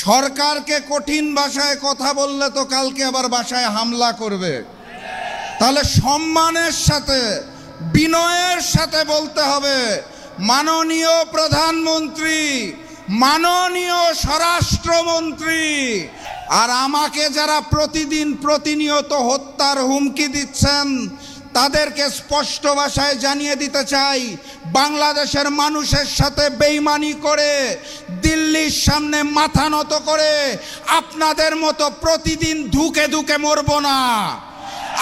সরকারকে কঠিন ভাষায় কথা বললে তো কালকে আবার বাসায় হামলা করবে। তাহলে সম্মানের সাথে বিনয়ের সাথে বলতে হবে, মাননীয় প্রধানমন্ত্রী, মাননীয় স্বরাষ্ট্রমন্ত্রী। আর আমাকে যারা প্রতিনিয়ত হত্যার হুমকি দিচ্ছেন তাদেরকে স্পষ্ট ভাষায় জানিয়ে দিতে চাই, বাংলাদেশের মানুষের সাথে বেইমানি করে দিল্লির সামনে মাথা নত করে আপনাদের মতো প্রতিদিন ধুকে ধুকে মরব না।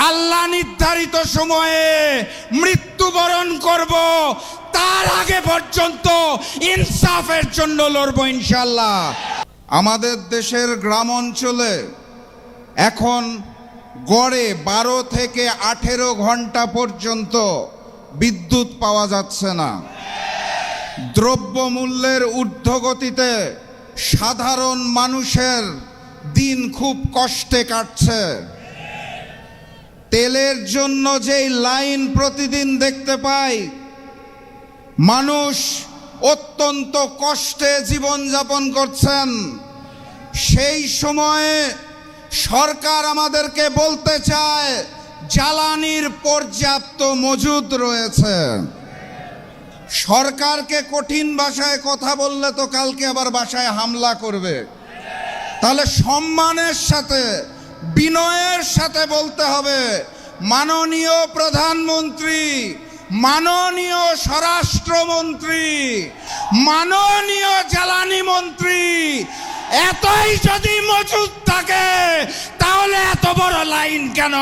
আল্লাহ নির্ধারিত সময়ে মৃত্যুবরণ করব, তার আগে পর্যন্ত ইনসাফের জন্য লড়ব ইনশাআল্লাহ। আমাদের দেশের গ্রাম অঞ্চলে এখন গড়ে 12 থেকে 18 ঘন্টা পর্যন্ত বিদ্যুৎ পাওয়া যাচ্ছে না। দ্রব্যমূল্যের ঊর্ধ্বগতিতে সাধারণ মানুষের দিন খুব কষ্টে কাটছে। তেলের জন্য যেই লাইন প্রতিদিন দেখতে পাই, মানুষ অত্যন্ত কষ্টে জীবনযাপন করছেন। সেই সময়ে সরকার আমাদেরকে বলতে চায় জ্বালানির পর্যাপ্ত মজুদ রয়েছে। সরকারকে কঠিন ভাষায় কথা বললে তো কালকে আবার বাসায় হামলা করবে। তাহলে সম্মানের সাথে বিনয়ের সাথে বলতে হবে, মাননীয় প্রধানমন্ত্রী, মাননীয় স্বরাষ্ট্রমন্ত্রী, মাননীয় জ্বালানি মন্ত্রী, এতই যদি মজুদ থাকে তাহলে এত বড় লাইন কেন?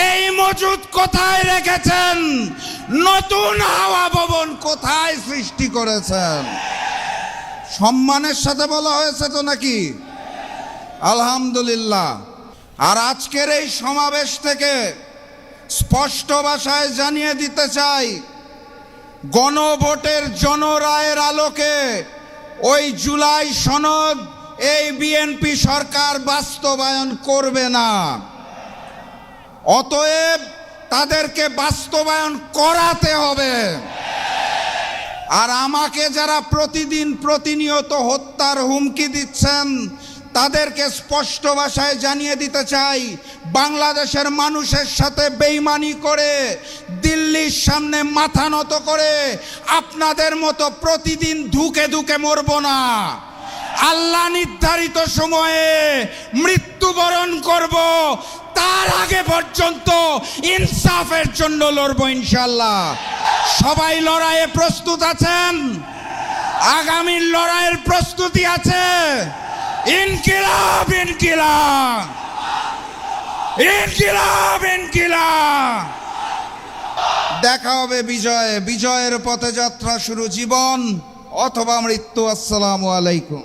এই মজুদ কোথায় রেখেছেন? নতুন হাওয়া ভবন কোথায় সৃষ্টি করেছেন? সম্মানের সাথে বলা হয়েছে তো নাকি? আলহামদুলিল্লাহ। আর আজকের এই সমাবেশ থেকে স্পষ্ট ভাষায় জানিয়ে দিতে চাই, গণভোটের জনরায়ের আলোকে ওই জুলাই সনদ এই বিএনপি সরকার বাস্তবায়ন করবে না। অতএব তাদেরকে বাস্তবায়ন করাতে হবে। আর আমাকে যারা প্রতিনিয়ত হত্যার হুমকি দিচ্ছেন তাদেরকে স্পষ্ট ভাষায় জানিয়ে দিতে চাই, বাংলাদেশের মানুষের সাথে বেইমানি করে দিল্লির সামনে মাথা নত করে আপনাদের মতো প্রতিদিন ধুকে ধুকে মরব না। আল্লাহ নির্ধারিত সময়ে মৃত্যুবরণ করব, তার আগে পর্যন্ত ইনসাফের জন্য লড়ব ইনশাআল্লাহ। সবাই লড়াইয়ে প্রস্তুত আছেন? আগামী লড়াইয়ের প্রস্তুতি আছে? ইনকিলাব ইনকিলাব ইনকিলাব ইনকিলাব। দেখা হবে বিজয়ে। বিজয়ের পথে যাত্রা শুরু জীবন অথবা মৃত্যু। আসসালামু আলাইকুম।